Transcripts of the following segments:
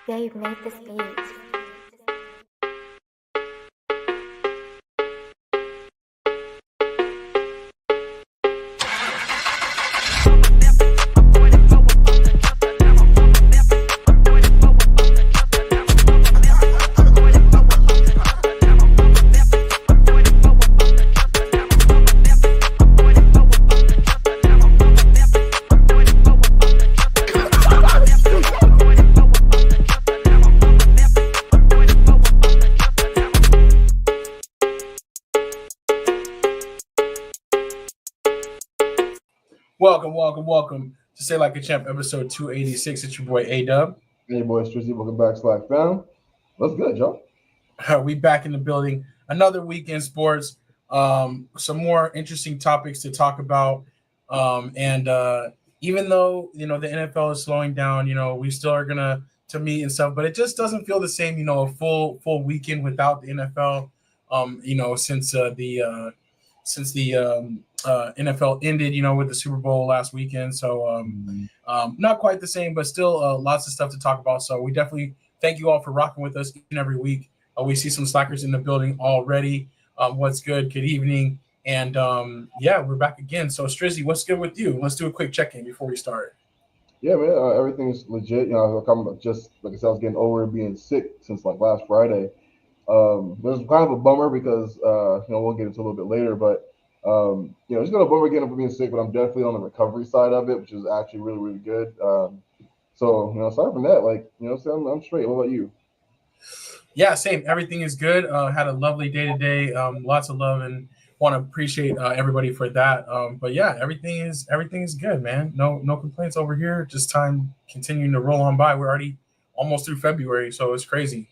Dave made this beat. Welcome to Say Like a Champ, episode 286. It's your boy A-Dub. Hey, boys, Strizzy, welcome back, Slack fam. What's good, y'all? We back in the building. Another week in sports. Some more interesting topics to talk about. And even though, the NFL is slowing down, we still are going to meet and stuff. But it just doesn't feel the same, a full weekend without the NFL, since the NFL ended, with the Super Bowl last weekend. So not quite the same, but still lots of stuff to talk about. So we definitely thank you all for rocking with us each and every week. We see some slackers in the building already. What's good? Good evening. And we're back again. So Strizzy, what's good with you? Let's do a quick check-in before we start. Yeah, man, everything's legit. I'm just, like I said, I was getting over being sick since like last Friday. It was kind of a bummer because, we'll get into a little bit later, but it's been a bummer getting for being sick, but I'm definitely on the recovery side of it, which is actually really, really good. Aside from that, I'm straight. What about you? Yeah, same. Everything is good. Had a lovely day today. Lots of love, and want to appreciate everybody for that. But yeah, everything is good, man. No complaints over here. Just time continuing to roll on by. We're already almost through February, so it's crazy.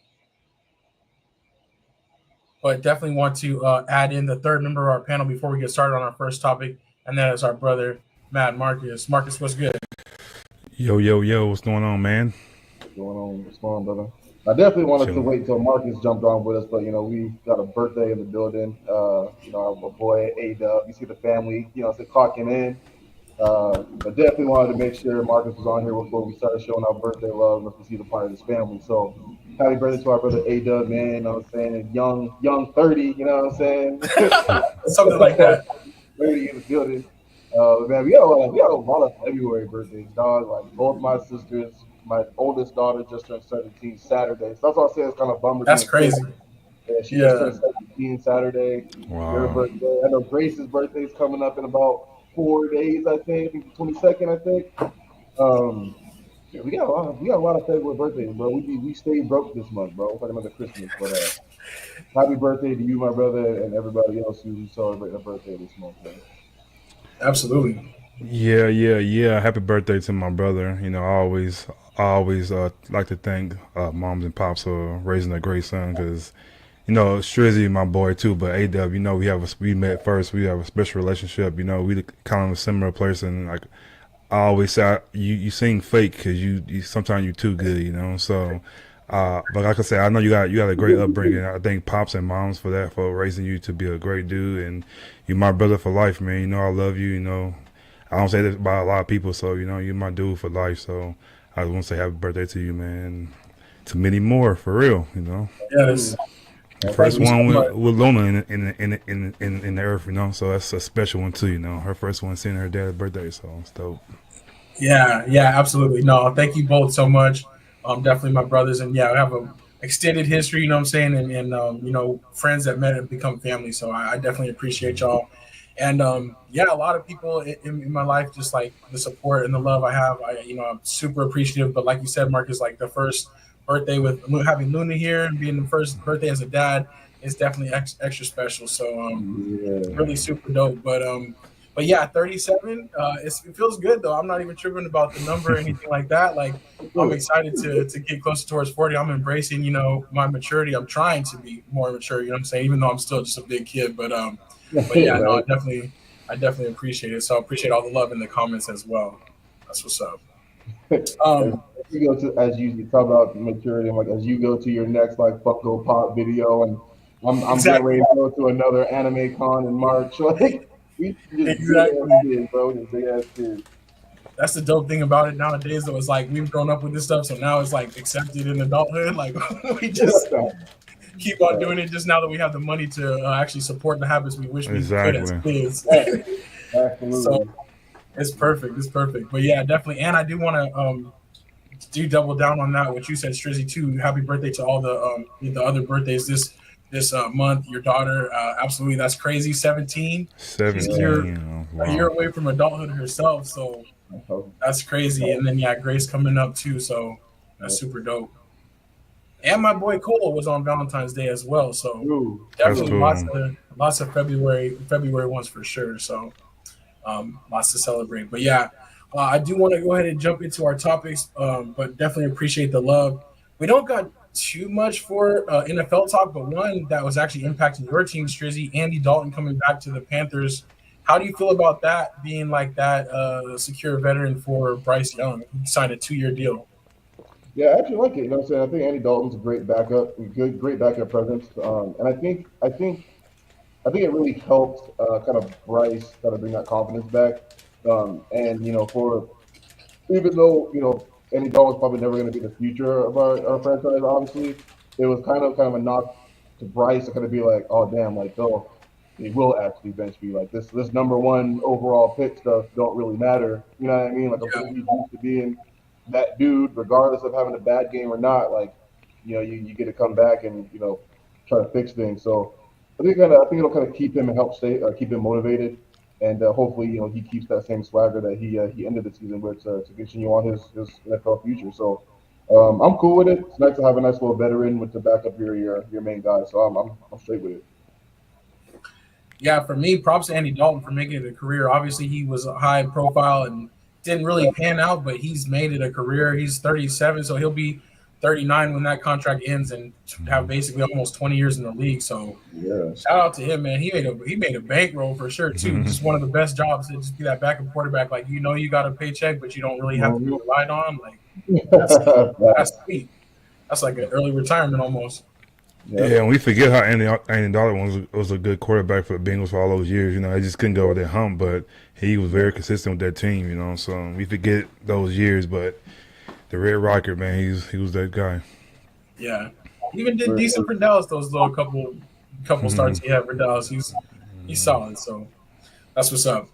But definitely want to add in the third member of our panel before we get started on our first topic, and that is our brother, Matt Marcus. Marcus, what's good? Yo, what's going on, man? What's going on, brother? I definitely wanted to wait till Marcus jumped on with us, but, we got a birthday in the building. Our boy, A-Dub, you see the family, clocking in. But definitely wanted to make sure Marcus was on here before we started showing our birthday love and to see the part of his family. So happy birthday to our brother A-Dub, man. You know what I'm saying? Young 30, you know what I'm saying? Something like that. 30 in the building. Man, we got a lot of February birthdays, dog. Like both my sisters, my oldest daughter just turned 17 Saturday. So that's why I say it's kind of bummer. That's crazy. Yeah, she just turned 17 Saturday. Wow. Her birthday. I know Grace's birthday is coming up in about 4 days, I think. 22nd, I think. We got a lot of February birthdays, bro. We stayed broke this month, bro. It's like another Christmas. But happy birthday to you, my brother, and everybody else who's celebrating a birthday this month, man. Absolutely. Yeah. Happy birthday to my brother. I always like to thank moms and pops for raising a great son, because Strizzy, my boy too, but A-Dub, we met first. We have a special relationship. We kind of a similar person. Like I always say, you sing fake because you sometimes you're too good. So, but like I said, I know you got a great upbringing. I thank pops and moms for that, for raising you to be a great dude, and you're my brother for life, man. I love you. I don't say this about a lot of people, so you're my dude for life. So I want to say happy birthday to you, man. To many more, for real. Yes. The first one with Luna in the earth, so that's a special one too, Her first one seeing her dad's birthday, so it's dope. Yeah, absolutely. No, thank you both so much. Definitely my brothers, and I have a extended history, I'm saying, and friends that met and become family. So I definitely appreciate y'all. And a lot of people in my life, just like the support and the love I have, I'm super appreciative. But like you said, Marcus, like the first birthday with having Luna here and being the first birthday as a dad is definitely extra special. So really super dope. But yeah, 37. It feels good though. I'm not even tripping about the number or anything like that. Like I'm excited to get closer towards 40. I'm embracing, my maturity. I'm trying to be more mature. You know what I'm saying? Even though I'm still just a big kid, but yeah, no, I definitely appreciate it. So I appreciate all the love in the comments as well. That's what's up. You go to, as you talk about maturity, like as you go to your next Funko Pop video, and I'm getting ready to go to another anime con in March. Like we just big ass kids, bro. Just big ass kids. that's the dope thing about it nowadays. Though, it's like we've grown up with this stuff, so now it's like accepted in adulthood. Like we just keep on doing it just now that we have the money to actually support the habits we wish we could as Exactly. kids. Absolutely. So it's perfect. It's perfect. But yeah, definitely. And I do want to do double down on that. What you said, Strizzy, too. Happy birthday to all the other birthdays this month. Your daughter, absolutely, that's crazy. 17. She's 17. a year away from adulthood herself. So that's crazy. And then yeah, Grace coming up too. So that's super dope. And my boy Cole was on Valentine's Day as well. So definitely cool. lots of February ones for sure. So lots to celebrate. But yeah, I do want to go ahead and jump into our topics, but definitely appreciate the love. We don't got too much for NFL talk, but one that was actually impacting your team, Strizzy, Andy Dalton coming back to the Panthers. How do you feel about that being like that secure veteran for Bryce Young, who signed a 2-year deal? Yeah, I actually like it. You know what I'm saying? I think Andy Dalton's a great backup, great backup presence. And I think it really helped kind of Bryce kind of bring that confidence back. And for even though Andy Dalton's probably never going to be the future of our franchise, obviously, it was kind of a knock to Bryce to kind of be like, oh damn, like oh, he will actually bench me. Like this number one overall pick stuff don't really matter. You know what I mean? Like I'm pretty used to being that dude, regardless of having a bad game or not. Like you get to come back and try to fix things. So I think it'll kind of keep him and help keep him motivated, and hopefully he keeps that same swagger that he ended the season with to continue on his NFL future. So I'm cool with it. It's nice to have a nice little veteran with to back up your main guy. So I'm straight with it. Yeah, for me, props to Andy Dalton for making it a career. Obviously, he was a high profile and didn't really pan out, but he's made it a career. He's 37, so he'll be 39 when that contract ends and have basically almost 20 years in the league. So shout out to him, man. He made a bankroll for sure too. Just one of the best jobs to just be that backup quarterback. Like you got a paycheck, but you don't really have to be relied on. Like that's sweet. That's like an early retirement almost. Yeah, and we forget how Andy Dalton was a good quarterback for the Bengals for all those years. He just couldn't go over that hump, but he was very consistent with that team. So we forget those years, but the Red Rocket, man, he was that guy. Yeah, even did decent for Dallas. Those little couple starts he had for Dallas. He's solid. So that's what's up.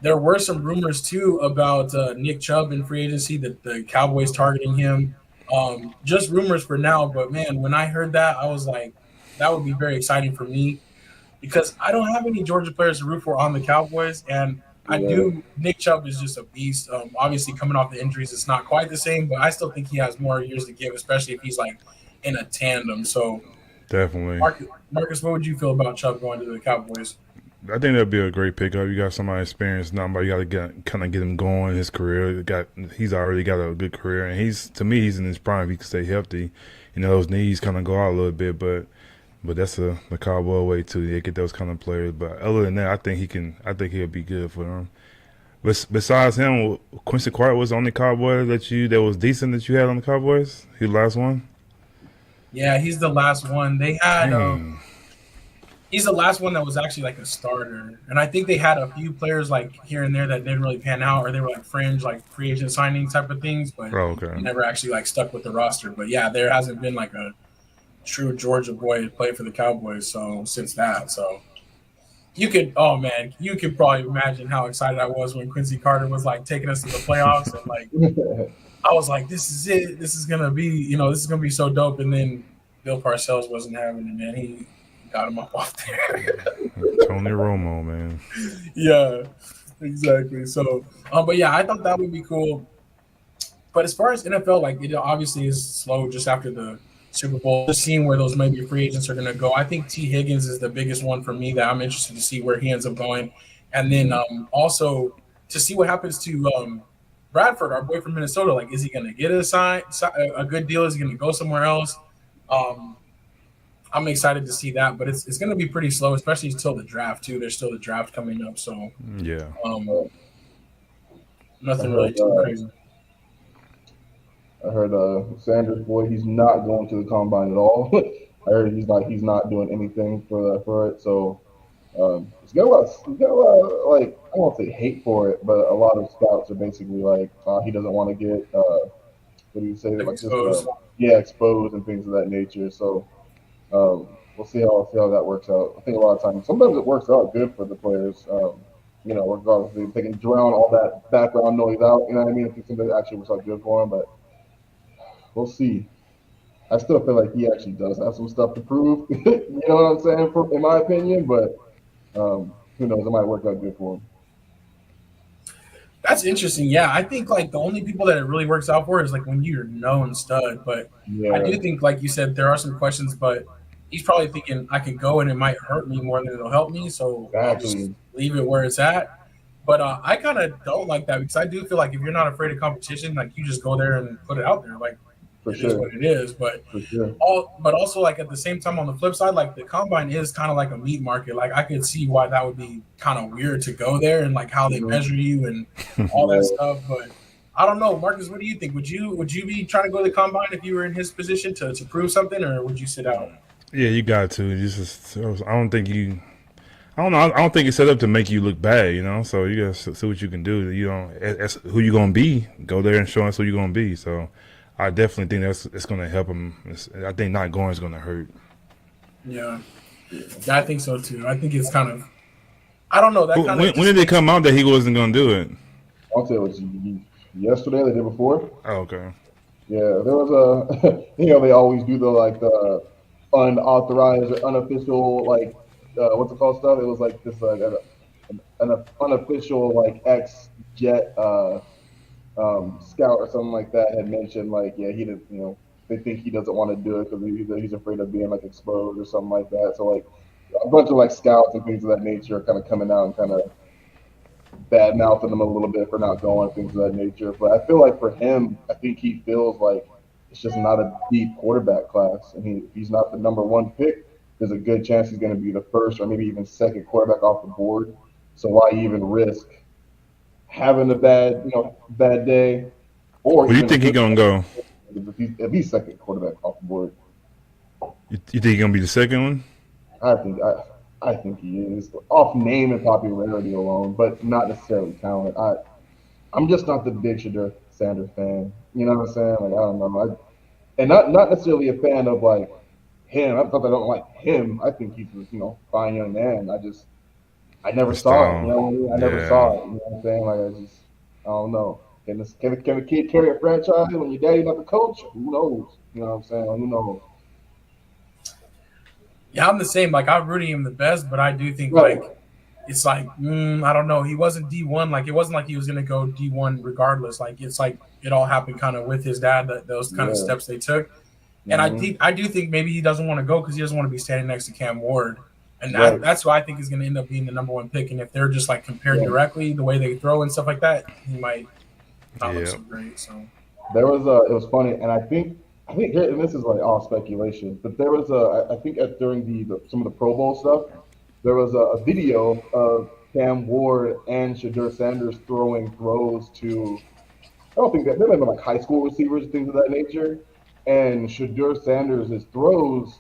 There were some rumors too about Nick Chubb in free agency, that the Cowboys targeting him. Just rumors for now, but man, when I heard that, I was like, that would be very exciting for me because I don't have any Georgia players to root for on the Cowboys, and I do. Nick Chubb is just a beast. Obviously, coming off the injuries, it's not quite the same, but I still think he has more years to give, especially if he's like in a tandem. So, definitely, Marcus, what would you feel about Chubb going to the Cowboys? I think that'd be a great pickup. You got somebody experienced now, but you got to kind of get him going in his career. He's already got a good career, and he's in his prime. If he can stay healthy, those knees kind of go out a little bit, but that's the Cowboy way too. They get those kind of players. But other than that, I think he'll be good for them. But besides him, Quincy Clark was the only Cowboy that was decent that you had on the Cowboys. He the last one. Yeah, he's the last one. They had. He's the last one that was actually like a starter. And I think they had a few players like here and there that didn't really pan out, or they were like fringe, like free agent signing type of things, but never actually like stuck with the roster. But yeah, there hasn't been like a true Georgia boy to play for the Cowboys since that. So you could probably imagine how excited I was when Quincy Carter was like taking us to the playoffs, and like I was like, this is it. This is gonna be, this is gonna be so dope. And then Bill Parcells wasn't having it, man. He got him up off there. Tony Romo, man. Yeah, exactly. So, but yeah, I thought that would be cool. But as far as NFL, like it obviously is slow just after the Super Bowl. Just seeing where those maybe free agents are going to go. I think T. Higgins is the biggest one for me that I'm interested to see where he ends up going, and then also to see what happens to Bradford, our boy from Minnesota. Like, is he going to get a good deal? Is he going to go somewhere else? I'm excited to see that, but it's going to be pretty slow, especially until the draft too. There's still the draft coming up, so yeah, nothing really too crazy. I heard Sanders, boy, he's not going to the combine at all. I heard he's not doing anything for it. So He's got a lot of, like, I won't say hate for it, but a lot of scouts are basically like, he doesn't want to get, what do you say, Like like just, exposed. yeah, exposed and things of that nature. So we'll see how that works out. I think a lot of times, sometimes it works out good for the players. Regardless if they can drown all that background noise out. You know what I mean? If it's something that actually works out good for them, but we'll see. I still feel like he actually does have some stuff to prove. You know what I'm saying? In my opinion, but who knows? It might work out good for him. That's interesting. Yeah, I think like the only people that it really works out for is like when you're known stud. But I Yeah, do think, like you said, there are some questions, but he's probably thinking I could go and it might hurt me more than it'll help me, so I'll just exactly. leave it where it's at. But I kind of don't like that because I do feel like if you're not afraid of competition, like you just go there and put it out there, like For it is sure. what it is. But For sure. but also like at the same time on the flip side, like the combine is kind of like a meat market. Like I could see why that would be kind of weird to go there and like how they Hmm. measure you and all that Yeah. stuff. But I don't know, Marcus. What do you think? Would you be trying to go to the combine if you were in his position to prove something, or would you sit out? Yeah, you got to. I don't think you. I don't know. I don't think it's set up to make you look bad, you know. So you gotta see what you can do. You know, that's who you gonna be. Go there and show us who you gonna be. So I definitely think it's gonna help him. I think not going is gonna hurt. Yeah, yeah, I think so too. I think it's kind of I don't know that kind of When just did it makes come out that he wasn't gonna do it? I'll say it was yesterday, the day before. Oh, okay. Yeah, there was a, they always do the like the unauthorized or unofficial like what's it called stuff. It was like this like an unofficial like ex jet scout or something like that had mentioned like yeah he did they think he doesn't want to do it because he's afraid of being like exposed or something like that. So like a bunch of like scouts and things of that nature are kind of coming out and kind of bad mouthing him a little bit for not going, things of that nature. But I feel like for him, I think he feels like it's just not a deep quarterback class, and if he's not the number one pick, there's a good chance he's going to be the first or maybe even second quarterback off the board. So why even risk having a bad day, or Where do you even a think he good gonna go? if he's second quarterback off the board? You think he gonna be the second one? I think I think he is off name and popularity alone, but not necessarily talent. I'm just not the big Shadur Sanders fan. You know what I'm saying? Like I don't know. And not necessarily a fan of like him. I thought I don't like him. I think he's a fine young man. I never The saw it. You style. know what I mean? I never Yeah. saw it. You know what I'm saying? Like I don't know. Can a kid carry a franchise when your daddy not the coach? Who knows? You know what I'm saying? Who knows? yeah, I'm the same. Like I'm rooting him the best, but I do think Right. like it's like I don't know. He wasn't D1. Like it wasn't like he was gonna go D1 regardless. Like it's like it all happened kind of with his dad. Those kind of Yeah. steps they took. And Hmm. I do think maybe he doesn't want to go because he doesn't want to be standing next to Cam Ward, and Right. that's who I think is going to end up being the number one pick. And if they're just like compared Yeah. directly, the way they throw and stuff like that, he might not look Yeah. so great. So There was it was funny, and I think here, and this is like all speculation, but there was I think during some of the Pro Bowl stuff, there was a video of Cam Ward and Shadur Sanders throwing throws to I don't think that they might be like high school receivers, things of that nature, and Shadur Sanders' throws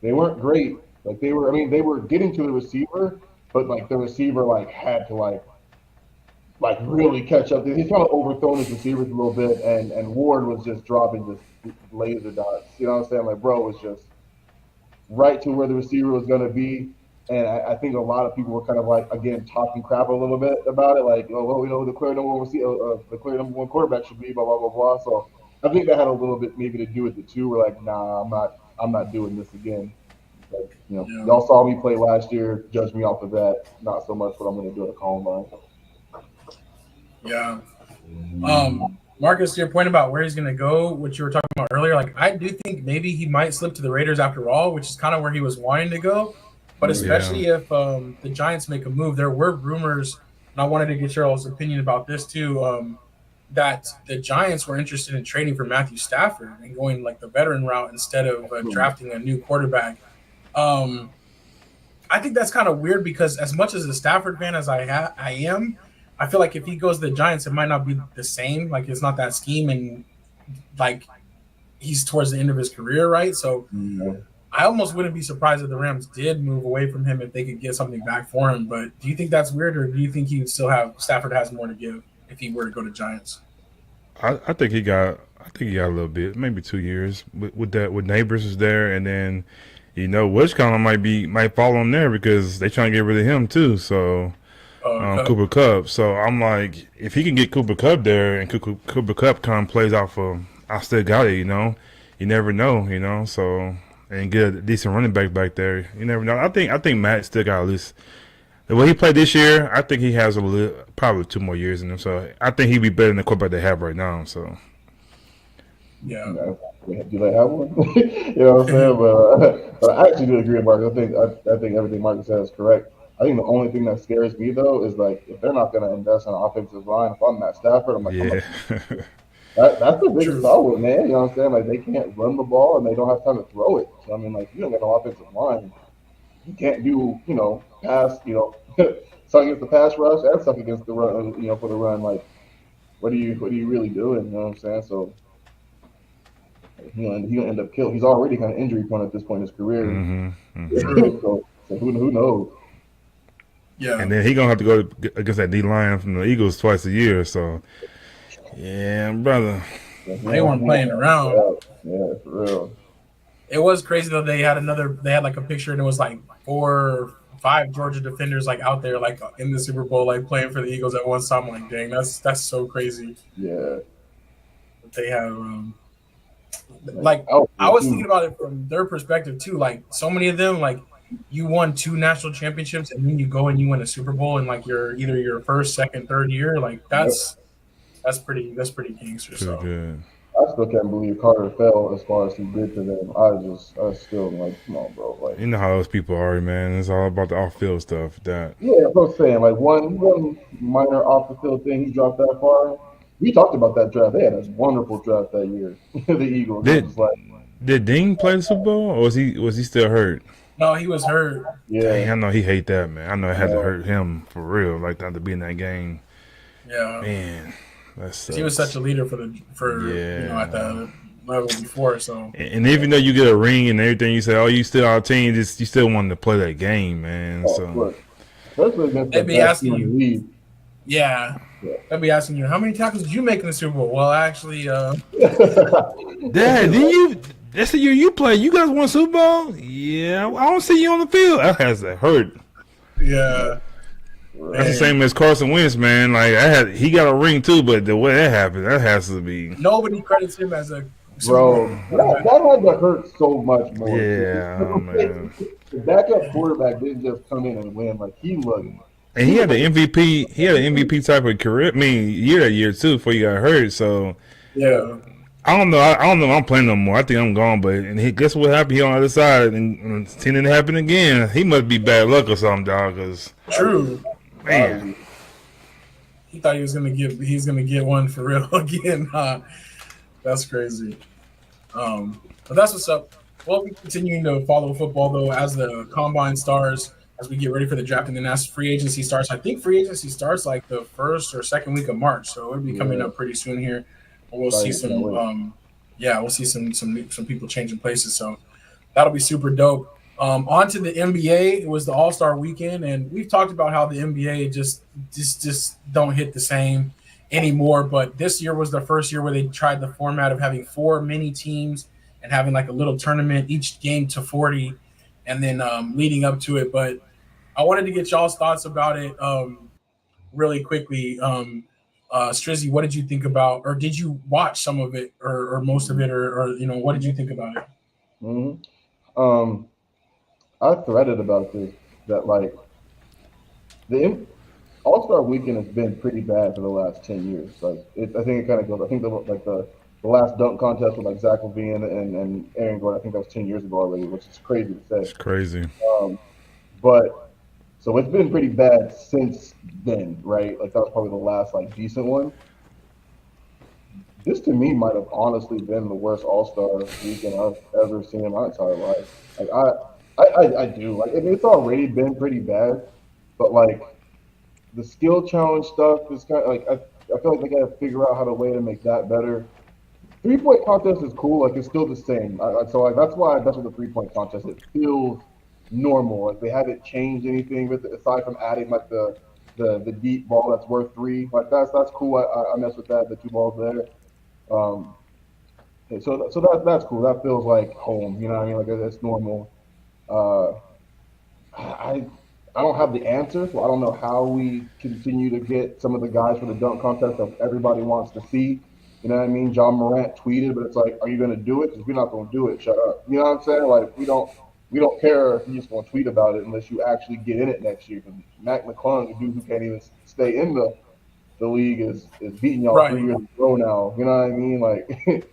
they weren't great. Like I mean, they were getting to the receiver, but like the receiver like had to like really catch up. He's kind of overthrown his receivers a little bit, and Ward was just dropping just laser dots. You know what I'm saying? Like, bro was just right to where the receiver was going to be. And I think a lot of people were kind of like again talking crap a little bit about it, like, oh, well, the clear number one the clear number one quarterback should be blah blah blah blah. So I think that had a little bit maybe to do with it too. We're like, nah, I'm not doing this again. Like, yeah, y'all saw me play last year, judge me off of that, not so much what I'm going to do at the Columbine. yeah. Marcus, to your point about where he's going to go, what you were talking about earlier, like I do think maybe he might slip to the Raiders after all, which is kind of where he was wanting to go. But Yeah. especially if the Giants make a move, there were rumors, and I wanted to get your all's opinion about this too. That the Giants were interested in trading for Matthew Stafford and going like the veteran route instead of drafting a new quarterback. Um, I think that's kind of weird because as much as a Stafford fan as I am, I feel like if he goes to the Giants, it might not be the same. Like it's not that scheme, and like he's towards the end of his career, right? So Yeah. I almost wouldn't be surprised if the Rams did move away from him if they could get something back for him. But do you think that's weird, or do you think he would still have Stafford has more to give if he were to go to Giants? I think he got. I think he got a little bit, maybe 2 years with that. With Neighbors is there, and then Wisconsin might fall on there because they trying to get rid of him too. So Cooper Cup. So I'm like, if he can get Cooper Cup there, and Cooper Cup kind of plays off of, I still got it. You never know. So and get a decent running back there. You never know. I think Matt still got at least. The way he played this year, I think he has probably 2 more years in him. So I think he'd be better than the quarterback they have right now. So Yeah. Do they have one? You know what I'm saying? But I actually do agree with Marcus. I think everything Marcus said is correct. I think the only thing that scares me though is like if they're not going to invest in an offensive line. If I'm Matt Stafford, I'm like, yeah, that's the biggest problem, man. You know what I'm saying? Like they can't run the ball and they don't have time to throw it. So I mean, like you don't get no offensive line, you can't do pass, suck against the pass rush and suck against the run, for the run. Like what are you really doing? You know what I'm saying? So he'll end up killed. He's already kind of injury prone at this point in his career. So who knows? Yeah. And then he gonna have to go against that D line from the Eagles twice a year. So yeah, brother. They weren't playing around. Yeah, for real. It was crazy though. They had like a picture and it was like 4 or 5 Georgia defenders like out there like in the Super Bowl like playing for the Eagles at one time. Like, dang, that's so crazy. Yeah. They have like I was thinking about it from their perspective too. Like so many of them, like you won 2 national championships and then you go and you win a Super Bowl in like either your first, second, third year. Like that's pretty gangster. So good. I still can't believe Carter fell as far as he did to them. I still am like, come on, bro. Like You know how those people are, man. It's all about the off-field stuff. yeah, that's what I'm saying. Like one minor off the field thing, he dropped that far. We talked about that draft. They had a wonderful draft that year. The Eagles. Did Dean play the Super Bowl, or was he still hurt? No, he was hurt. Yeah, Dang, I know he hate that, man. I know it had to hurt him for real, like not to be in that game. Yeah, man, he was such a leader at the level before. So and even though you get a ring and everything, you say, "Oh, you still our team," you still wanted to play that game, man. they'd be asking you. Yeah. They'll be asking you, how many tackles did you make in the Super Bowl? Well, actually, Dad, didn't you? That's the year you played. You guys won Super Bowl? Yeah, I don't see you on the field. That has to hurt. Yeah. That's the same as Carson Wentz, man. Like he got a ring too, but the way that happened, that has to be. Nobody credits him as a bro. That had to hurt so much more. Yeah, man. The backup quarterback didn't just come in and win. Like he was. And he had the MVP. He had an MVP type of career. I mean, that year too before he got hurt. So yeah. I don't know. I don't know if I'm playing no more. I think I'm gone. But guess what happened here on the other side? And seeing it happen again, he must be bad luck or something, dog. True. Man. He thought he's gonna get one for real again. That's crazy. But that's what's up. We'll be continuing to follow football though as the combine starts, as we get ready for the draft, and then as free agency starts. I think free agency starts like the first or second week of March, so it'll be coming up pretty soon here. We'll see some we'll see some people changing places, so that'll be super dope. On to the NBA. It was the All-Star weekend, and we've talked about how the NBA just don't hit the same anymore, but this year was the first year where they tried the format of having 4 mini teams and having like a little tournament, each game to 40, and then leading up to it. But I wanted to get y'all's thoughts about it really quickly. Strizzy, what did you think about, or did you watch some of it or most of it, or what did you think about it? Mm-hmm. I threaded about this, that like the All-Star Weekend has been pretty bad for the last 10 years. Like I think it kind of goes. I think the last dunk contest with like Zach LaVine and Aaron Gordon, I think that was 10 years ago already, which is crazy to say. It's crazy. But so it's been pretty bad since then, right? Like that was probably the last like decent one. This to me might have honestly been the worst All-Star weekend I've ever seen in my entire life. Like I do. Like it's already been pretty bad, but like the skill challenge stuff is kind of like I feel like they got to figure out how to way to make that better. 3-point contest is cool. Like it's still the same. So like that's why I mess with the 3-point contest. It feels normal. Like they haven't changed anything with it aside from adding like the deep ball that's worth 3. Like that's cool. I mess with that. The 2 balls there. Um, so that's cool. That feels like home. You know what I mean? Like it's normal. Uh, I I don't have the answer, so I don't know how we continue to get some of the guys for the dunk contest that everybody wants to see. You know what I mean? John Morant tweeted, but it's like, are you going to do it? Because we're not going to do it. Shut up. You know what I'm saying? Like we don't care if you just want to tweet about it unless you actually get in it next year. Because Mac McClung, a dude who can't even stay in the league, is beating y'all Right. 3 years in a row now. You know what I mean? Like,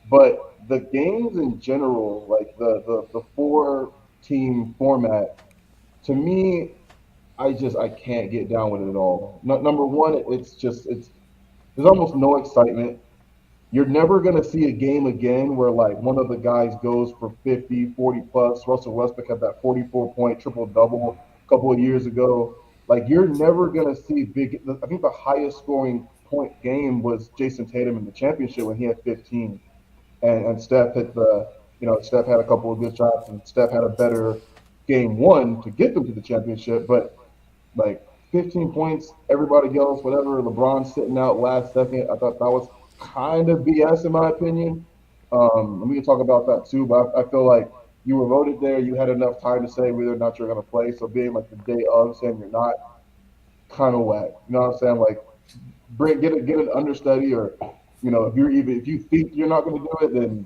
but the games in general, like the 4-team format, to me, I can't get down with it at all. Number one, it's there's almost no excitement. You're never going to see a game again where like one of the guys goes for 50, 40 plus. Russell Westbrook had that 44-point triple double a couple of years ago. Like you're never going to see big. I think the highest scoring point game was Jason Tatum in the championship when he had 15, and Steph hit Steph had a couple of good shots, and Steph had a better game one to get them to the championship, but like 15 points, everybody else, whatever. LeBron sitting out last second. I thought that was kind of BS in my opinion. And we can talk about that too, but I feel like you were voted there. You had enough time to say whether or not you're going to play. So being like the day of saying you're not, kind of whack. You know what I'm saying? Like, get an understudy, or if you think you're not going to do it, then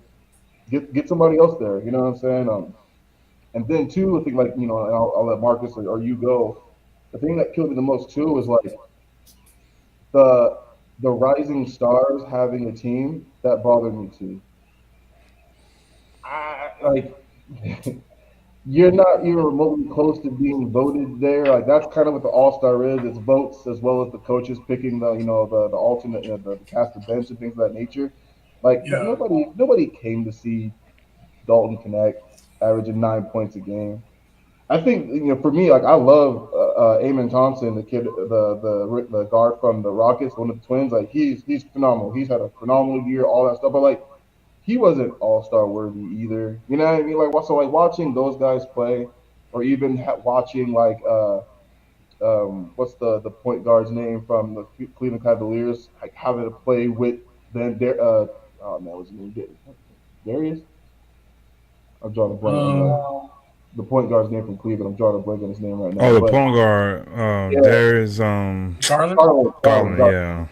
get somebody else there. You know what I'm saying? And then too, I think like and I'll let Marcus or you go. The thing that killed me the most too was like the rising stars having a team that bothered me too. Like you're not even remotely close to being voted there. Like that's kind of what the All Star is. It's votes as well as the coaches picking the alternate the cast of bench and things of that nature. Like Yeah. nobody came to see Dalton Connect averaging 9 points a game. I think for me, like I love Amon Thompson, the kid, the guard from the Rockets, one of the twins. Like he's phenomenal. He's had a phenomenal year, all that stuff. But like he wasn't All Star worthy either. You know what I mean? Like so, like watching those guys play, or even watching like what's the point guard's name from the Cleveland Cavaliers, like having to play with them. Oh man, what's his name? Darius. I'm drawing a blank on the point guard's name from Cleveland. I'm drawing a blank on his name right now. Oh, the point guard. Yeah. There's Garland. Yeah.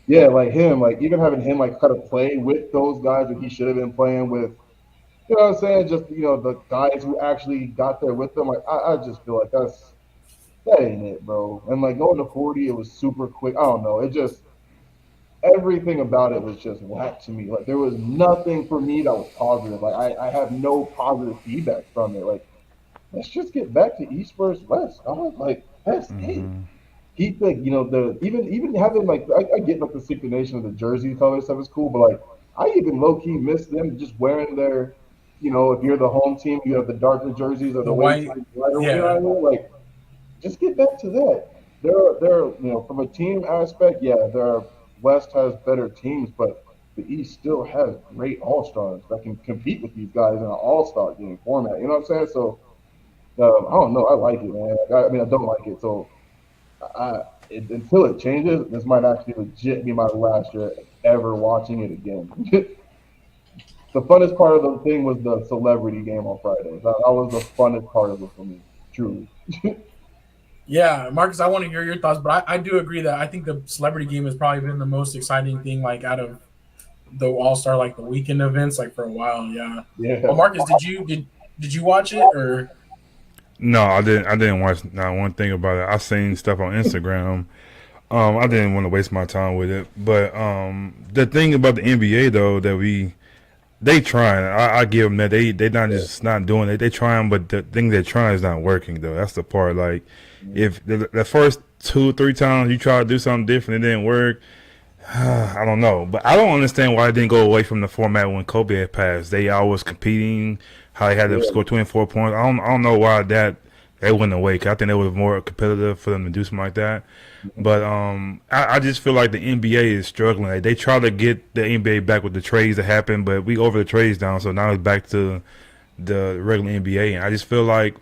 Yeah, like him, like even having him like kind of play with those guys that he should have been playing with. You know what I'm saying? Just the guys who actually got there with them. Like I just feel like that ain't it, bro. And like going to 40, it was super quick. I don't know. It just everything about it was just whack to me. Like there was nothing for me that was positive. Like I have no positive feedback from it. Like let's just get back to East versus West. Like that's it. Keep the the even having like I get like the synchronization of the jersey color stuff is cool, but like I even low key miss them just wearing their if you're the home team you have the darker jerseys or the white. Yeah. Yeah. You know what I mean? Like just get back to that. They're from a team aspect, yeah, West has better teams, but the East still has great All-Stars that can compete with these guys in an All-Star game format. You know what I'm saying? So I don't know. I like it, man. I mean, I don't like it. So until it changes, this might actually legit be my last year ever watching it again. The funnest part of the thing was the celebrity game on Friday. That was the funnest part of it for me, truly. Yeah, Marcus, I want to hear your thoughts, but I do agree that I think the celebrity game has probably been the most exciting thing, like out of the All Star, like the weekend events, like for a while. Yeah. Yeah. Well, Marcus, did you watch it or? No, I didn't watch not one thing about it. I seen stuff on Instagram. I didn't want to waste my time with it. But the thing about the NBA though that they trying. I give them that they not just not doing it. They trying, but the thing they're trying is not working though. That's the part. Like if the first 2-3 times you try to do something different, it didn't work. I don't know, but I don't understand why it didn't go away from the format when Kobe had passed. They always competing, how they had to score 24 points. I don't know why that they wouldn't awake. I think they was more competitive for them to do something like that. But I just feel like the NBA is struggling. Like, they try to get the NBA back with the trades that happened, but we over the trades down, so now it's back to the regular NBA. And I just feel like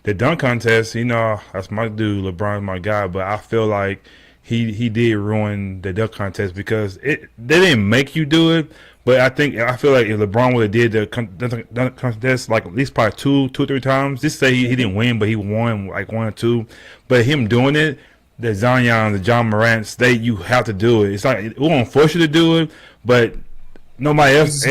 the dunk contest, that's my dude. LeBron's my guy, but I feel like he did ruin the dunk contest because they didn't make you do it. But I feel like if LeBron would have did the dunk contest like at least probably two or three times, just say he didn't win, but he won like one or two. But him doing it, the Zion, the John Morant, you have to do it. It's like it won't force you to do it, but nobody else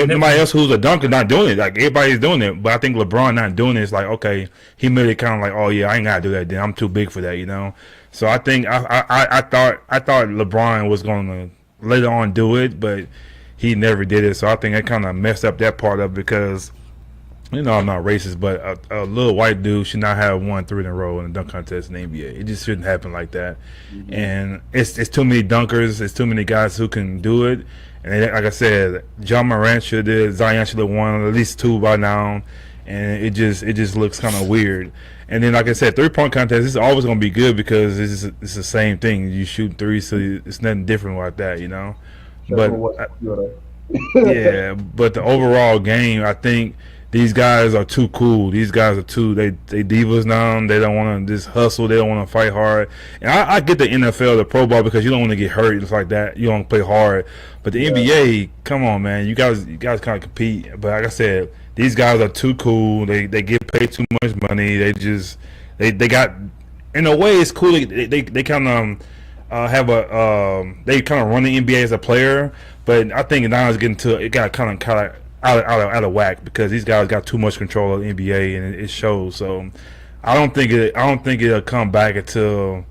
who's a dunker not doing it. Like everybody's doing it, but I think LeBron not doing it is like, okay, he made it kind of like, oh yeah, I ain't gotta do that. Then I'm too big for that. So I think I thought LeBron was gonna later on do it, but he never did it. So I think that kind of messed up that part of it because I'm not racist, but a little white dude should not have won 3 in a row in a dunk contest in the NBA. It just shouldn't happen like that. Mm-hmm. And it's too many dunkers. It's too many guys who can do it. And like I said, John Morant should have, Zion should have won at least 2 by now. And it just looks kind of weird. And then, like I said, 3-point contest is always going to be good because it's the same thing. You shoot 3, so it's nothing different like that, But yeah, but the overall game, I think these guys are too cool. These guys are they divas now. They don't want to just hustle. They don't want to fight hard. And I get the NFL, the Pro Bowl, because you don't want to get hurt just like that. You don't play hard. But the NBA, come on, man. You guys kind of compete. But like I said, these guys are too cool. They get paid too much money. They got, in a way, it's cool. They kind of have they kind of run the NBA as a player. But I think now it got kind of out of whack because these guys got too much control of the NBA and it shows. So I don't think it'll come back until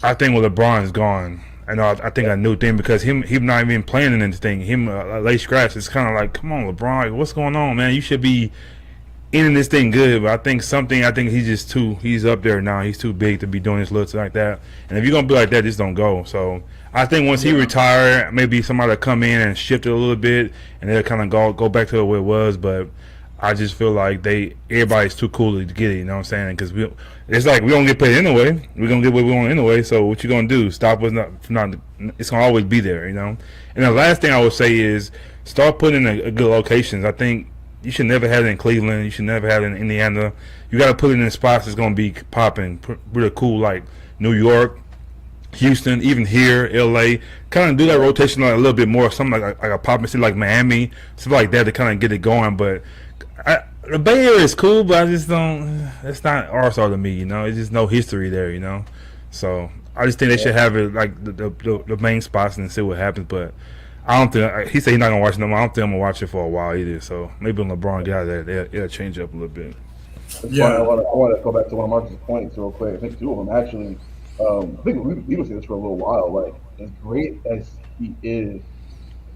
I think when LeBron is gone. I think a new thing because him not even playing in anything. Him late scratch. It's kind of like, come on, LeBron, like, what's going on, man? You should be in this thing good. But I think he's up there now. He's too big to be doing this looks like that. And if you're gonna be like that, just don't go. So I think once he retire, maybe somebody will come in and shift it a little bit, and they'll kind of go back to the way it was. But I just feel like everybody's too cool to get it. You know what I'm saying? Because it's like we don't get paid anyway. We're gonna get what we want anyway. So what you gonna do? Stop us not? It's gonna always be there. And the last thing I would say is start putting in a good locations. I think you should never have it in Cleveland. You should never have it in Indiana. You got to put it in spots that's gonna be popping, really cool, like New York, Houston, even here, LA. Kind of do that rotation like a little bit more, something like a popping city like Miami, something like that to kind of get it going. But the Bay Area is cool, but I just don't. It's not RSR to me, It's just no history there, So I just think they should have it like the main spots and see what happens. But I don't think he said he's not gonna watch it no more. I don't think I'm gonna watch it for a while either. So maybe when LeBron get out of there, it'll change up a little bit. Yeah, I want to go back to one of Marcus' points real quick. I think 2 of them actually. I think we were saying this for a little while. Like, as great as he is,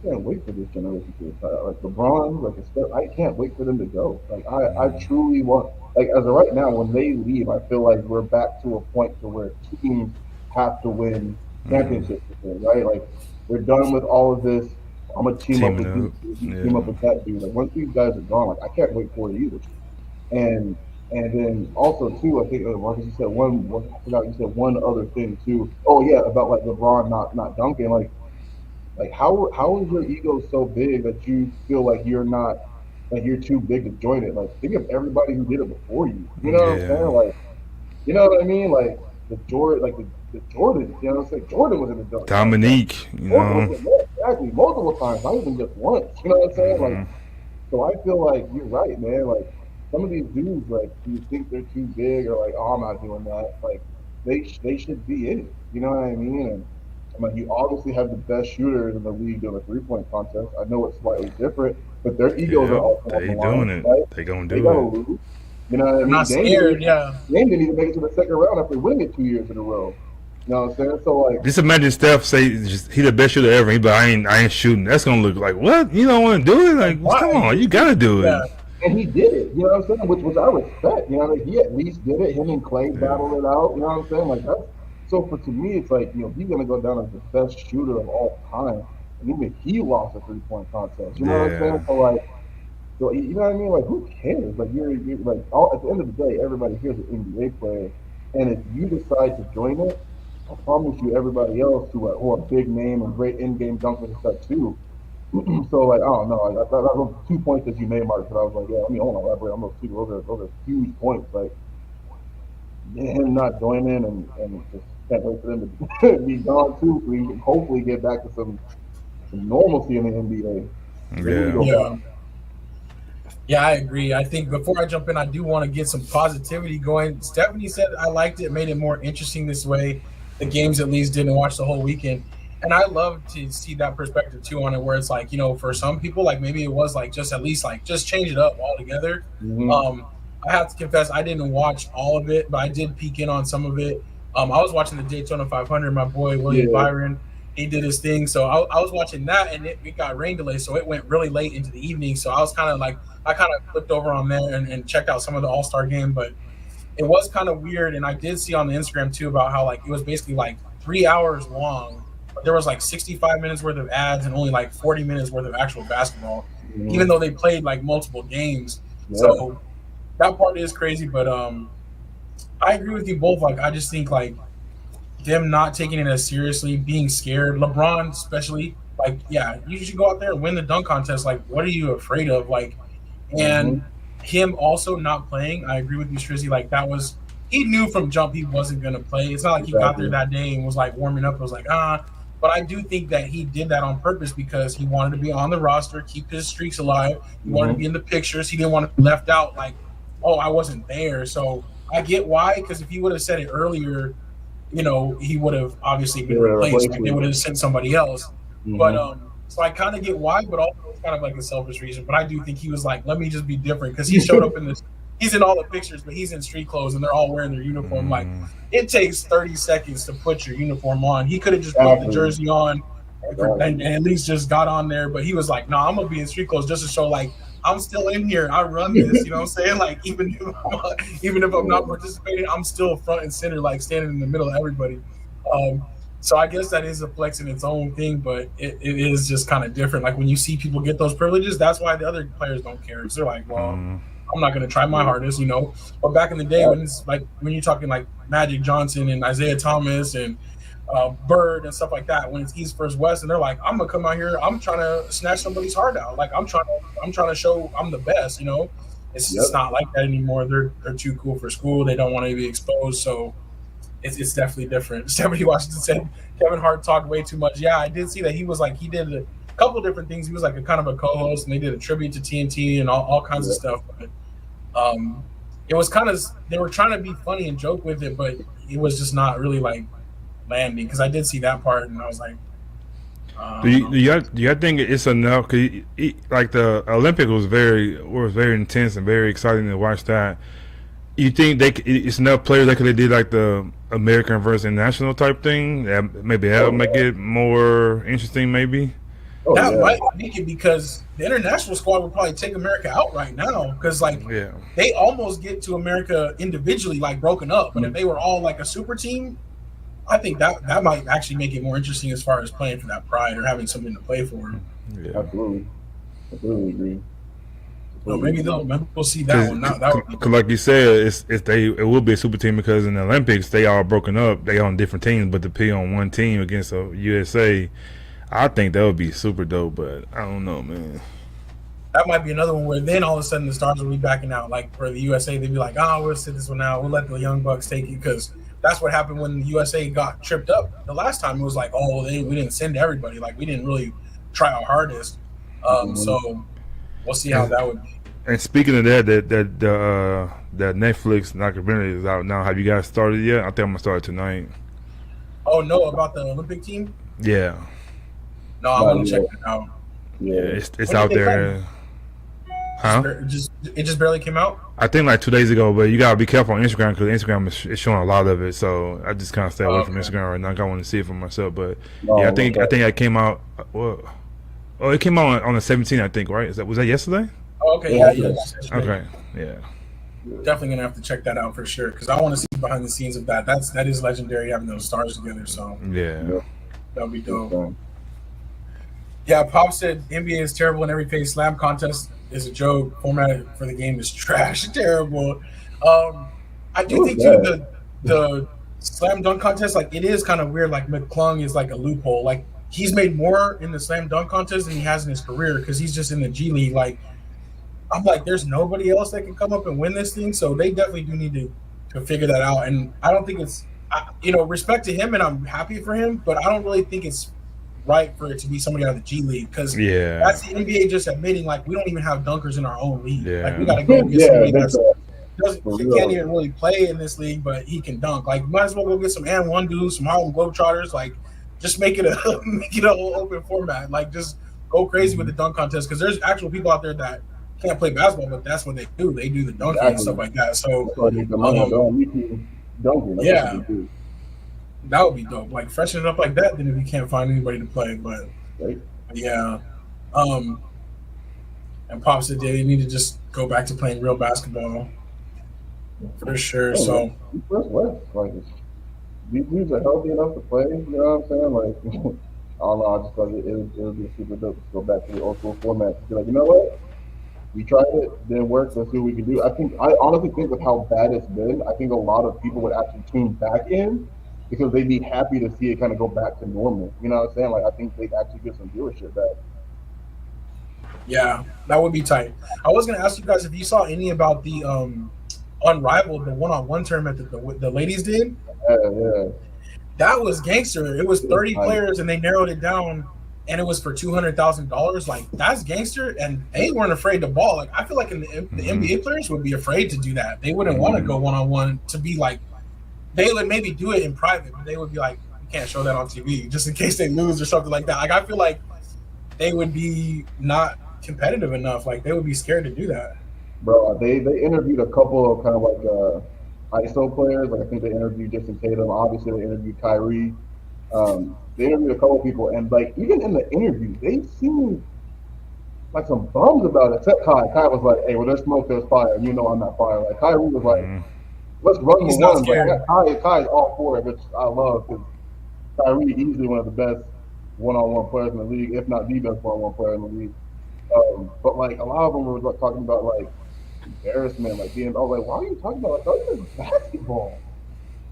I can't wait for this generation to retire. Like LeBron, I can't wait for them to go. Like, I truly want. Like, as of right now, when they leave, I feel like we're back to a point to where teams have to win championships, right? Like, we're done with all of this. I'm gonna team up with you, team up with that dude. Like, once these guys are gone, like, I can't wait for it either. And then also too, I think Marcus, you said I forgot you said one other thing too. Oh yeah, about like LeBron not dunking. Like how is your ego so big that you feel like you're too big to join it? Like, think of everybody who did it before you. You know what I'm saying? Like, you know what I mean? Like the Jordan, you know what I'm saying? Jordan was in the dunk. Dominique, exactly, multiple times, not even just once. You know what I'm saying? Like, so I feel like you're right, man. Like, some of these dudes, like, you think they're too big or like, oh, I'm not doing that. Like, they should be in it. You know what I mean? And I mean, you obviously have the best shooters in the league in a 3-point contest. I know it's slightly different, but their egos are also they doing it. Right? They gonna do it. Lose. You know what I mean? Not scared, yeah. Dame didn't even make it to the second round after winning it 2 years in a row. You know what I'm saying? So like, just imagine Steph say he the best shooter ever, but I ain't shooting. That's gonna look like, what? You don't want to do it? Like, come on, you gotta do it. Yeah. And he did it, you know what I'm saying? Which I respect. You know, like, he at least did it. Him and Clay battled it out. You know what I'm saying? Like, that's so. To me, it's like, he's gonna go down as the best shooter of all time. And even he lost a 3-point contest. You know what I'm saying? So like, So you know what I mean? Like, who cares? Like, you're like, all, at the end of the day, everybody here's an NBA player, and if you decide to join it, I promise you, everybody else who are big name and great in-game dunkers and stuff too. So like, I don't know. Like, those 2 points that you made, Mark, but I was like, yeah, I mean, I want to elaborate on those two. Those are huge points. Like him not joining and just can't wait for them to be gone too, so we can hopefully get back to some normalcy in the NBA. Then we Yeah. go Yeah. back. Yeah, I agree. I think before I jump in, I do want to get some positivity going. Stephanie said I liked it, made it more interesting this way. The games at least didn't watch the whole weekend. And I love to see that perspective too on it, where it's like, for some people, like maybe it was like just at least like just change it up altogether. Mm-hmm. I have to confess, I didn't watch all of it, but I did peek in on some of it. I was watching the Daytona 500. My boy William Yeah. Byron, he did his thing, so I was watching that, and it got rain delay, so it went really late into the evening. So I was kind of like, I kind of flipped over on there and checked out some of the All Star game, but it was kind of weird. And I did see on the Instagram too about how like it was basically like 3 hours long, but there was like 65 minutes worth of ads and only like 40 minutes worth of actual basketball, Mm-hmm. even though they played like multiple games. Yeah. So that part is crazy, but I agree with you both. Like I just think like them not taking it as seriously, being scared. LeBron, especially, like, yeah, you should go out there and win the dunk contest. Like, what are you afraid of? Like, and him also not playing, I agree with you, Strizzy. Like, that was, he knew from jump he wasn't going to play. It's not like he got there that day and was like warming up. It was like, But I do think that he did that on purpose because he wanted to be on the roster, keep his streaks alive. He wanted to be in the pictures. He didn't want to be left out like, oh, I wasn't there. So I get why, because if he would have said it earlier, he would have obviously been replaced. Like they would have sent somebody else. But so I kind of get why, but also it's kind of like a selfish reason. But I do think he was like, let me just be different, because he showed up in this. He's in all the pictures, but he's in street clothes, and they're all wearing their uniform. Like it takes 30 seconds to put your uniform on. He could have just put the jersey on and at least just got on there. But he was like, no, I'm gonna be in street clothes just to show like I'm still in here. I run this. You know what I'm saying? Like even if I'm not participating, I'm still front and center, like standing in the middle of everybody. So I guess that is a flex in its own thing, but it is just kind of different. Like when you see people get those privileges, that's why the other players don't care. Because they're like, well, I'm not going to try my hardest, But back in the day, when it's like when you're talking like Magic Johnson and Isaiah Thomas and Bird and stuff like that, when it's East versus West, and they're like, I'm gonna come out here, I'm trying to snatch somebody's heart out. Like I'm trying to show I'm the best, It's not like that anymore. They're too cool for school. They don't want to be exposed, so. It's definitely different. Stephanie Washington said Kevin Hart talked way too much. Yeah, I did see that. He was like, he did a couple different things. He was like a kind of a co-host, and they did a tribute to TNT and all kinds of stuff. But it was kind of, they were trying to be funny and joke with it, but it was just not really like landing, because I did see that part and I was like, do you think it's enough? Cause like the Olympics was very intense and very exciting to watch that. You think it's enough players that could have did like the American versus international type thing? That maybe that'll make it more interesting, maybe? That might make it, because the international squad would probably take America out right now, because they almost get to America individually, like broken up. But if they were all like a super team, I think that might actually make it more interesting as far as playing for that pride or having something to play for. Yeah, absolutely agree. Well, maybe we'll see that one. Because like you said, it will be a super team, because in the Olympics they all broken up. They on different teams, but to play on one team against the USA, I think that would be super dope. But I don't know, man. That might be another one where then all of a sudden the stars will be backing out. Like for the USA, they'd be like, we'll sit this one out. We'll let the Young Bucks take it, because that's what happened when the USA got tripped up the last time. It was like, we didn't send everybody. Like we didn't really try our hardest. So we'll see how that would be. And speaking of that Netflix documentary is out now. Have you guys started yet? I think I'm gonna start tonight. Oh no, about the Olympic team? Yeah. No, I'm gonna check it out. Yeah, it's out there. Huh? It just barely came out? I think like 2 days ago, but you gotta be careful on Instagram, because Instagram is showing a lot of it. So I just kind of stay away from Instagram right now. I want to see it for myself, but I think it came out. It came out on the 17th, I think. Right? Was that yesterday? Oh, okay, yeah. Okay, yeah. Definitely gonna have to check that out for sure, because I want to see behind the scenes of that. That is legendary, having those stars together. So yeah, that'll be dope. Yeah, Pop said NBA is terrible in every phase. Slam contest is a joke. Format for the game is trash, terrible. I It do was think too bad. the slam dunk contest, like it is kind of weird. Like McClung is like a loophole. Like he's made more in the slam dunk contest than he has in his career because he's just in the G League. Like I'm like, there's nobody else that can come up and win this thing. So they definitely do need to figure that out. And I don't think it's, respect to him, and I'm happy for him, but I don't really think it's right for it to be somebody out of the G League because Yeah, that's the NBA just admitting like we don't even have dunkers in our own league. Like we yeah, got to go get Yeah, somebody big that's time. doesn't For he can't real. even really play in this league, but he can dunk. Like might as well go get some and one dudes, some Harlem Globetrotters. Like just make it a make it a whole open format. Like just go crazy with the dunk contest because there's actual people out there that can't play basketball, but that's what they do. They do the dunking and Exactly. stuff like that. So That's why they make the money. Don't need to dunking. That's what yeah, they do. that would be dope. Like freshen it up like that. Then if you can't find anybody to play, but Right? yeah. Um, and Pop said they need to just go back to playing real basketball for sure. Hey, man. So First West. Like, these dudes are healthy enough to play. You know what I'm saying? Like, I don't know. I just thought it would be super dope to go back to the old school format. Be like, you know what? We tried it, didn't work. Let's see what we can do. I honestly think with how bad it's been, I think a lot of people would actually tune back in because they'd be happy to see it kind of go back to normal. You know what I'm saying? Like, I think they'd actually get some viewership back. yeah, that would be tight. I was gonna ask you guys if you saw any about the Unrivaled, the one-on-one tournament that the ladies did. Yeah, yeah. That was gangster. It was It was 30 nice. players and they narrowed it down and it was for $200,000. Like that's gangster, and they weren't afraid to ball. Like I feel like the hmm NBA players would be afraid to do that. They wouldn't want to hmm go one-on-one to be like they would maybe do it in private, but they would be like, we can't show that on TV just in case they lose or something like that. Like I feel like they would be not competitive enough. Like they would be scared to do that. Bro, they interviewed a couple of kind of like ISO players. Like I think they interviewed Jason Tatum. Obviously, they interviewed Kyrie. They interviewed a couple of people, and like even in the interview, they seemed like some bums about it. Except Kai. Kai was like, "Hey, well, there's smoke, there's fire. You know I'm not fire." Like Kyrie was like, hmm "Let's run the He's not one," but scared. Kai's all for it, which I love because Kyrie easily one of the best one-on-one players in the league, if not the best one-on-one player in the league. But like a lot of them were like, talking about like embarrassment, like being. I was like, why are you talking about? I thought this was basketball.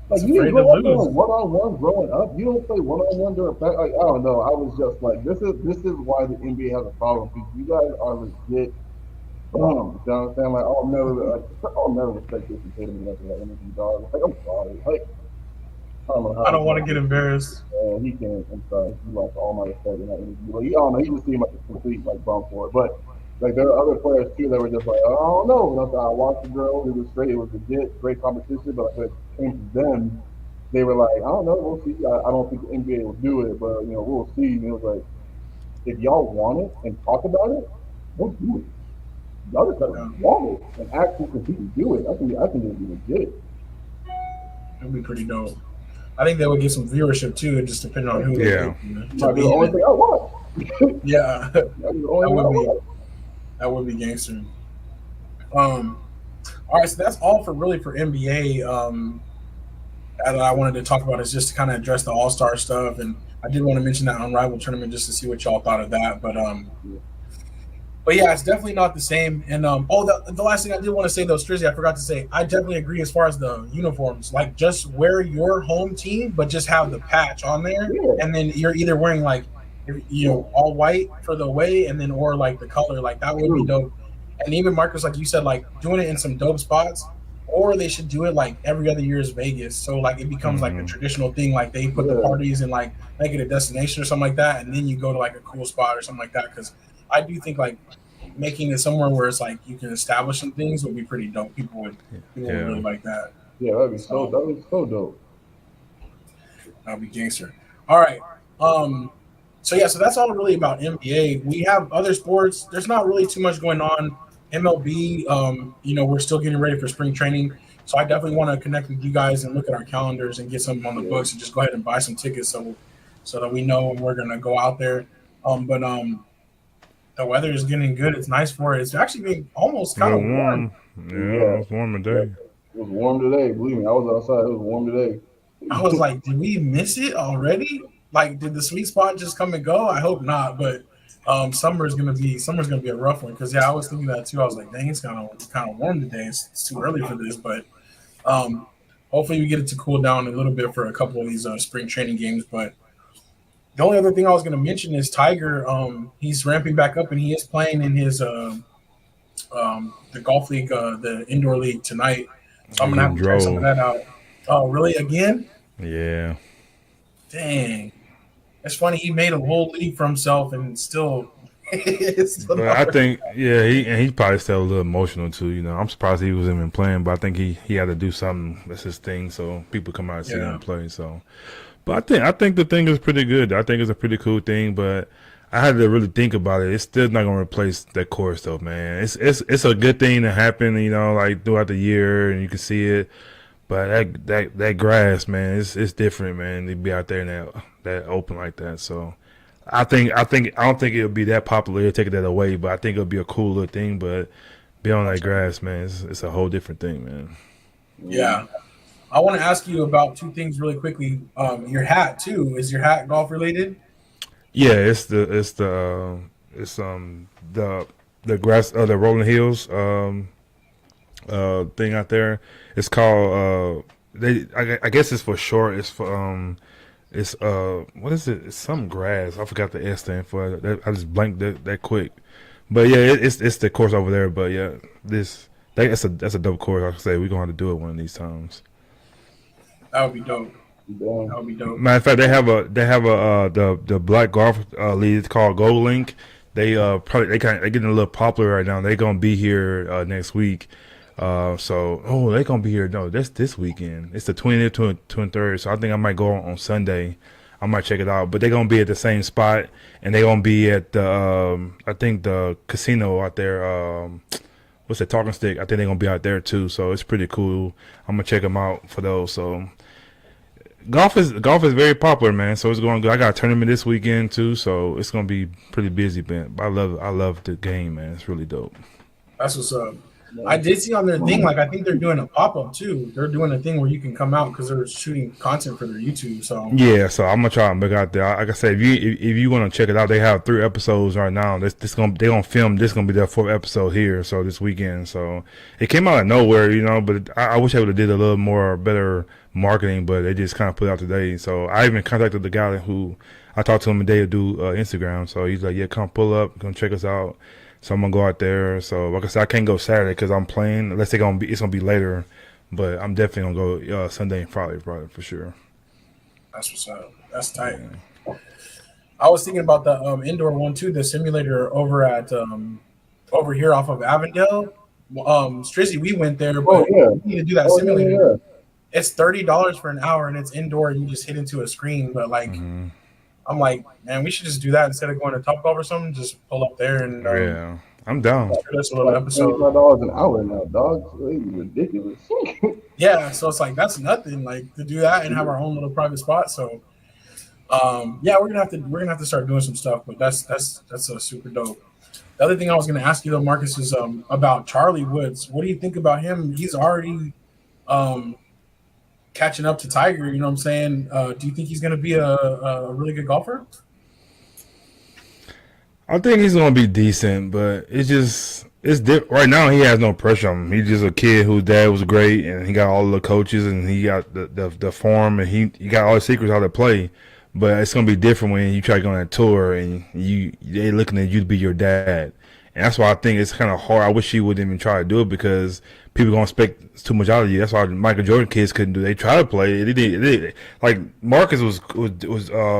Like He's you didn't afraid to grow up lose. doing one-on-one growing up. You don't play one-on-one during practice. Like I don't know. I was just like, this is why the NBA has a problem because you guys are legit bums. You know what I'm saying? Like I'll never respect this and Tatum after that interview, dog. Like I'm sorry. Like I don't know I how he don't want to can't get do it. embarrassed. He can't. I'm sorry. He lost all my respect in that interview. Like, I don't know. He just seemed like a complete like bum for it. But like there are other players too that were just like, oh, I don't know. And I watched the girls. It was great. It was legit, great competition. But like, when it came to them, they were like, I don't know. We'll see. I don't think the NBA will do it, but we'll see. And it was like, if y'all want it and talk about it, don't do it. Y'all just gotta Yeah, want it and actually compete and do it. I think it'll be legit. it'd be pretty dope. I think they would get some viewership too, just depending on who they Yeah. pick to Might be the be in only it. thing I watch. Yeah, Might be the only that thing I would be watch. that would be gangster. Um, all right, so that's all for really for NBA. That I wanted to talk about is just to kind of address the All Star stuff, and I did want to mention that Unrivaled tournament just to see what y'all thought of that. But yeah, it's definitely not the same. And the last thing I did want to say though, Strizzy, I forgot to say, I definitely agree as far as the uniforms. Like, just wear your home team, but just have the patch on there, Yeah, and then you're either wearing like, all white for the away, and then or like the color, like that would be true. dope. And even Marcus, like you said, like doing it in some dope spots, or they should do it like every other year is Vegas, so like it becomes like a hmm traditional thing. Like they put the Yeah, parties and like make it a destination or something like that, and then you go to like a cool spot or something like that. Because I do think like making it somewhere where it's like you can establish some things would be pretty dope. People would really Yeah. like that. yeah, So that'd be so dope. that'd be gangster. All right. Um. So yeah. So that's all really about NBA. We have other sports. There's not really too much going on. MLB. We're still getting ready for spring training. So I definitely want to connect with you guys and look at our calendars and get something on the Yeah, books and just go ahead and buy some tickets so that we know when we're gonna go out there. But the weather is getting good. It's nice for it. It's actually being almost A little kind of warm. warm. Yeah, yeah, it's warm yeah. today. It was warm today. Believe me, I was outside. It was warm today. I was like, did we miss it already? Like, did the sweet spot just come and go? I hope not, but summer's gonna be a rough one because I was thinking that too. I was like, dang, it's kind of warm today. It's too early for this, but um, hopefully we get it to cool down a little bit for a couple of these spring training games. But the only other thing I was gonna mention is Tiger. He's ramping back up and he is playing in his the golf league, the indoor league tonight. So I'm gonna have to check some of that out. Oh, really? Again? Yeah. Dang. It's funny. He made a whole league for himself and still. But I think, yeah, he's probably still a little emotional too. You know, I'm surprised he wasn't even playing, but I think he had to do something. That's his thing. So people come out and see him play. So, but I think the thing is pretty good. I think it's a pretty cool thing, but I had to really think about it. It's still not gonna replace that course though, man. It's a good thing to happen, you know, like throughout the year, and you can see it. But that grass, man, it's different, man. To be out there in that open like that. So I don't think it'll be that popular to take that away, but I think it'll be a cool little thing. But be on that grass, man, it's a whole different thing, man. Yeah. I want to ask you about two things really quickly. Your hat too. Is your hat golf related? Yeah, it's the grass the Rolling Hills thing out there. It's called I guess it's for short. It's for it's what is it? It's some grass. I forgot the S stand for. I just blanked that quick. But yeah, it's the course over there. But yeah, that's a dope course. Like I say, we're gonna have to do it one of these times. That would be dope. That would be dope. Matter of fact, they have the black golf league. It's called Gold Link. They they're getting a little popular right now. They're gonna be here next week. So they're gonna be here. No, that's this weekend. It's the 20th to 23rd. So I think I might go on Sunday. I might check it out. But they're gonna be at the same spot, and they're gonna be at the I think the casino out there. What's the Talking Stick? I think they're gonna be out there too. So it's pretty cool. I'm gonna check them out for those. So golf is very popular, man. So it's going good. I got a tournament this weekend too, so it's gonna be pretty busy. But I love the game, man. It's really dope. That's what's up. I did see on their thing, like I think they're doing a pop up too. They're doing a thing where you can come out because they're shooting content for their YouTube. So yeah, so I'm gonna try and look out there. Like I said, if you want to check it out, they have 3 episodes right now. They're gonna film. This gonna be their 4th episode here. So this weekend. So it came out of nowhere, you know. But I wish I would have did a little more better marketing, but they just kind of put it out today. So I even contacted the guy who I talked to him today to do Instagram. So he's like, yeah, come pull up, come check us out. So I'm gonna go out there. So like I said, I can't go Saturday because I'm playing. Unless it's gonna be later, but I'm definitely gonna go Sunday and Friday, probably for sure. that's what's up. That's tight. Yeah. I was thinking about the indoor one too, the simulator over at over here off of Avondale. Strizzy, we went there, but we need to do that simulator. Yeah. It's $30 for an hour and it's indoor. You just hit into a screen, but like. Mm-hmm. I'm like, man, we should just do that instead of going to Topgolf or something. Just pull up there and yeah, I'm down. That's a little episode. $25 an hour now, dog. It's ridiculous. Yeah, so it's like that's nothing. Like to do that and have our own little private spot. So, yeah, we're gonna have to start doing some stuff. But that's a super dope. The other thing I was gonna ask you though, Marcus, is about Charlie Woods. What do you think about him? He's already catching up to Tiger, you know what I'm saying? Do you think he's going to be a really good golfer? I think he's going to be decent, but right now he has no pressure on him. He's just a kid whose dad was great, and he got all the coaches, and he got the form, and he got all the secrets how to play. But it's going to be different when you try to go on that tour, and they looking at you to be your dad. And that's why I think it's kind of hard. I wish he wouldn't even try to do it because people gonna expect too much out of you. That's why Michael Jordan kids couldn't do it. They tried to play. They did. Like Marcus was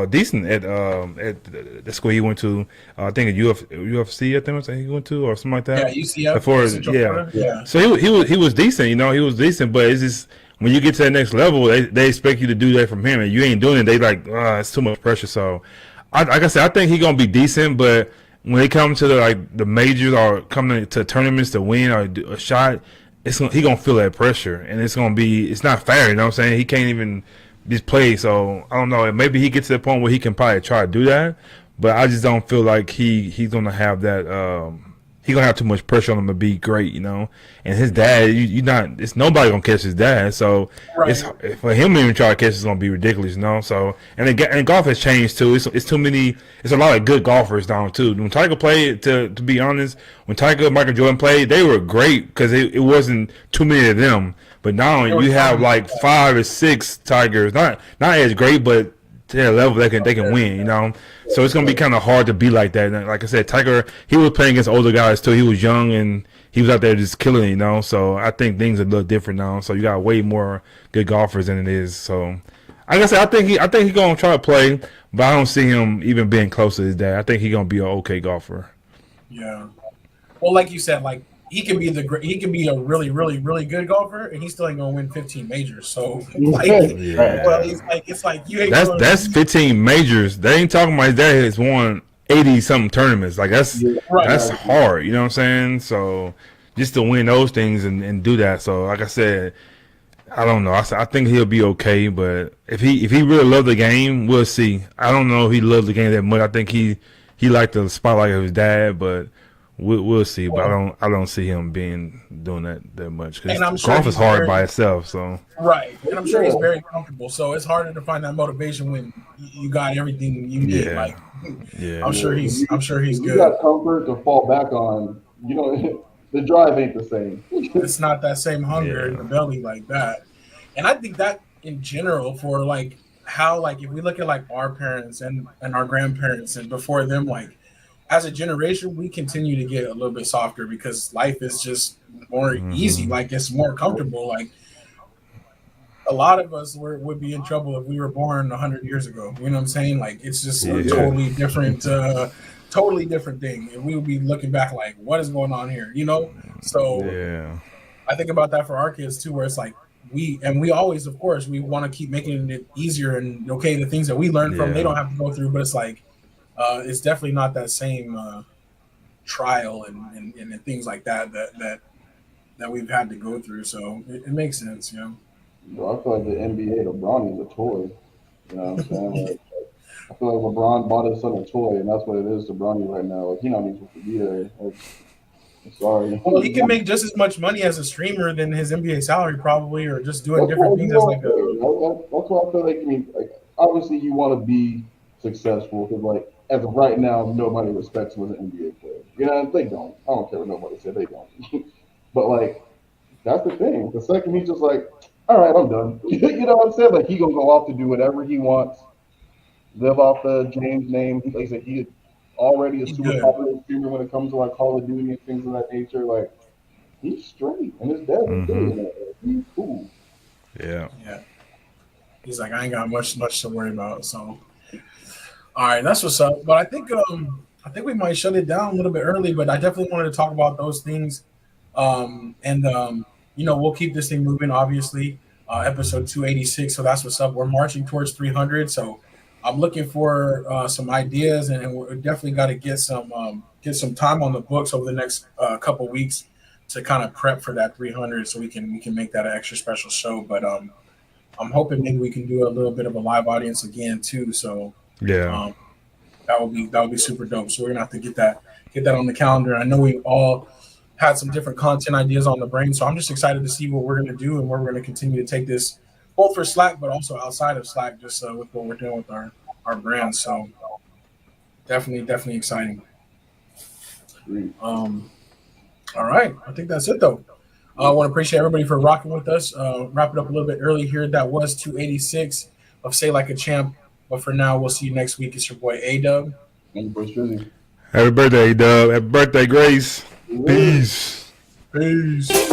decent at the school he went to. I think at UFC. I think he went to or something like that. Yeah, UCF. Yeah. So he was decent. You know, he was decent. But it's just when you get to that next level, they expect you to do that from him, and you ain't doing it. They like, it's too much pressure. So, like I said, I think he gonna be decent, but when they come to the majors or coming to tournaments to win or do a shot, he gonna feel that pressure, and it's not fair. You know what I'm saying? He can't even just play. So I don't know. Maybe he gets to the point where he can probably try to do that, but I just don't feel like he's gonna have that he gonna have too much pressure on him to be great, you know. And his dad, you not, it's nobody gonna catch his dad. So Right. it's for him to even try to catch it's gonna be ridiculous, you know. So and golf has changed too. It's too many. It's a lot of good golfers down too. When Tiger played, to be honest, when Tiger Michael Jordan played, they were great because it wasn't too many of them. But now you have like 5 or 6 Tigers, not as great, but to their level they can win, you know. So it's gonna be kind of hard to be like that. And like I said, Tiger, he was playing against older guys too. He was young and he was out there just killing it, you know. So I think things are a little different now. So you got way more good golfers than it is. So like I said, I think he gonna try to play, but I don't see him even being close to his dad. I think he gonna be an okay golfer. Yeah. Well, like you said, like he can be a really, really, really good golfer, and he's still ain't gonna win 15 majors. So, like, Yeah. well, it's like you ain't. That's 15 majors. They ain't talking about his dad has won 80 something tournaments. Like that's hard. You know what I'm saying? So just to win those things and do that. So like I said, I don't know. I think he'll be okay, but if he really loved the game, we'll see. I don't know if he loved the game that much. I think he liked the spotlight of his dad, but we'll see. But I don't see him doing that much because golf is hard by itself. So right, and I'm sure he's very comfortable. So it's harder to find that motivation when you got everything you need. Yeah. Like, yeah, I'm sure he's You good. got comfort to fall back on. You know, the drive ain't the same. It's not that same hunger in the belly like that. And I think that in general for like how like if we look at like our parents and our grandparents and before them, like as a generation, we continue to get a little bit softer because life is just more easy. Like it's more comfortable. Like a lot of us would be in trouble if we were born 100 years ago. You know what I'm saying? Like it's just a totally different thing. And we would be looking back like, what is going on here? You know? So I think about that for our kids too, where it's like we always, of course, we want to keep making it easier and okay, the things that we learn from, they don't have to go through, but it's like, it's definitely not that same trial and things like that we've had to go through. So it makes sense, you know. Bro, I feel like the NBA, LeBron is a toy. You know what I'm saying? Like, I feel like LeBron bought his son a toy, and that's what it is to Bronny right now. Like, he don't need to be there. Like, I'm sorry. Well, he can make just as much money as a streamer than his NBA salary, probably, or just doing different things. As like that's why I feel like, I mean, like, obviously you want to be successful because, like, as of right now, nobody respects him as an NBA player. You know, they don't. I don't care what nobody said. They don't. But, like, that's the thing. The second he's just like, all right, I'm done. You know what I'm saying? Like, he going to go off to do whatever he wants, live off the James name. Like I said, he already a super popular streamer when it comes to, like, Call of Duty and things of that nature. Like, he's straight. And his dad is doing it. He's cool. Yeah. He's like, I ain't got much to worry about. So, all right, that's what's up. But I think we might shut it down a little bit early, but I definitely wanted to talk about those things. You know, we'll keep this thing moving, obviously. Episode 286. So that's what's up. We're marching towards 300. So I'm looking for some ideas, and we definitely got to get some time on the books over the next couple weeks to kind of prep for that 300, so we can make that an extra special show. But I'm hoping maybe we can do a little bit of a live audience again too. So that would be super dope. So we're gonna have to get that on the calendar. I know we all had some different content ideas on the brain, so I'm just excited to see what we're gonna do and where we're gonna continue to take this, both for Slack but also outside of Slack, just with what we're doing with our brand. So definitely exciting. All right, I think that's it though. I want to appreciate everybody for rocking with us. Wrap it up a little bit early here. That was 286 of Say Like a Champ. But for now, we'll see you next week. It's your boy A-Dub. Happy birthday, A-Dub. Happy birthday, Grace. Peace. Peace.